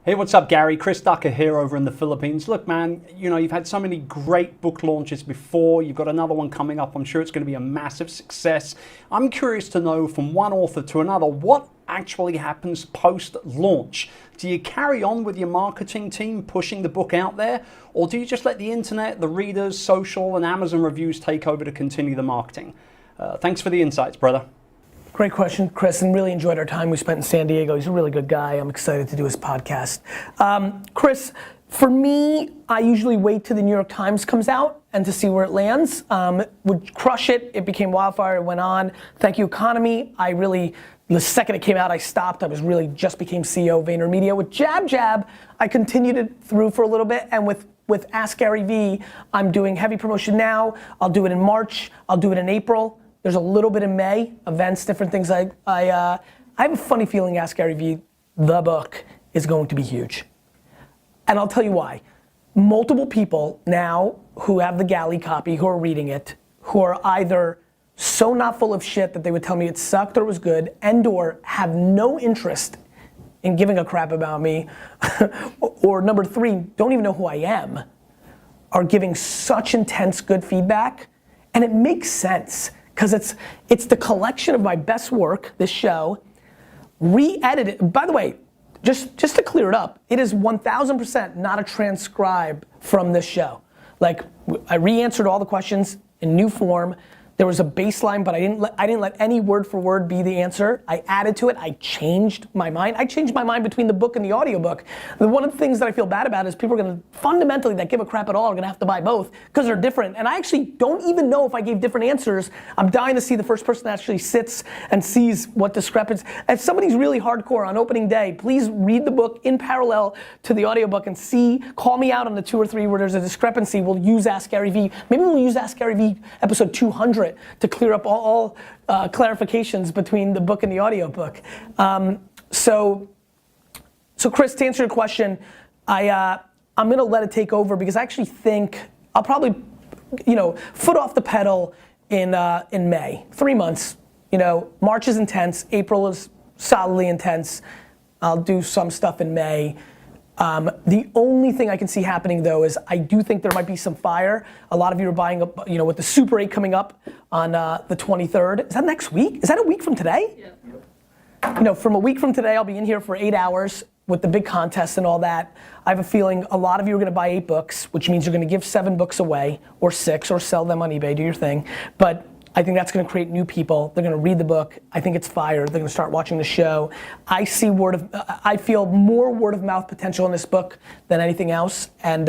Hey, what's up, Gary? Chris Ducker here over in the Philippines. Look, man, you've had so many great book launches before. You've got another one coming up. I'm sure it's going to be a massive success. I'm curious to know from one author to another, what actually happens post-launch? Do you carry on with your marketing team pushing the book out there? Or do you just let the internet, the readers, social, and Amazon reviews take over to continue the marketing? Thanks for the insights, brother. Great question, Chris, and really enjoyed our time we spent in San Diego. He's a really good guy. I'm excited to do his podcast. Chris, for me, I usually wait till the New York Times comes out and to see where it lands. Would crush it. It became wildfire. It went on. Thank you, Economy. The second it came out, I stopped. I just became CEO of VaynerMedia. With Jab, I continued it through for a little bit, and with Askgaryvee, I'm doing heavy promotion now. I'll do it in March. I'll do it in April. There's a little bit in May, events, different things. I have a funny feeling Askgaryvee, the book, is going to be huge. And I'll tell you why. Multiple people now who have the galley copy, who are reading it, who are either so not full of shit that they would tell me it sucked or it was good, and or have no interest in giving a crap about me, or number three, don't even know who I am, are giving such intense good feedback. And it makes sense. Because it's the collection of my best work, this show, re-edited. By the way, just to clear it up, it is 1000% not a transcribe from this show. Like, I re-answered all the questions in new form. There was a baseline, but I didn't let any word for word be the answer. I added to it. I changed my mind. I changed my mind between the book and the audiobook. One of the things that I feel bad about is people are going to, fundamentally, that give a crap at all, are going to have to buy both because they're different. And I actually don't even know if I gave different answers. I'm dying to see the first person that actually sits and sees what discrepancy. If somebody's really hardcore on opening day, please read the book in parallel to the audiobook and call me out on the 2 or 3 where there's a discrepancy. We'll use Askgaryvee. Maybe we'll use Askgaryvee episode 200 to clear up all clarifications between the book and the audiobook. So Chris, to answer your question, I'm gonna let it take over because I actually think I'll probably, foot off the pedal in May. 3 months. March is intense. April is solidly intense. I'll do some stuff in May. The only thing I can see happening though is I do think there might be some fire. A lot of you are buying up, with the Super 8 coming up on the 23rd. Is that next week? Is that a week from today? Yeah. From a week from today, I'll be in here for 8 hours with the big contest and all that. I have a feeling a lot of you are gonna buy 8 books, which means you're gonna give 7 books away, or 6, or sell them on eBay, do your thing. But I think that's gonna create new people. They're gonna read the book. I think it's fire. They're gonna start watching the show. I feel more word of mouth potential in this book than anything else. And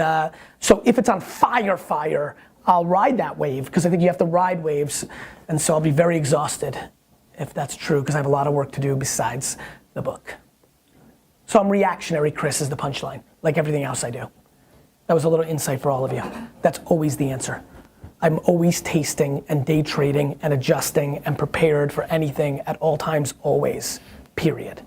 so if it's on fire, I'll ride that wave because I think you have to ride waves. And so I'll be very exhausted if that's true because I have a lot of work to do besides the book. So I'm reactionary, Chris, is the punchline, like everything else I do. That was a little insight for all of you. That's always the answer. I'm always tasting and day trading and adjusting and prepared for anything at all times, always, period.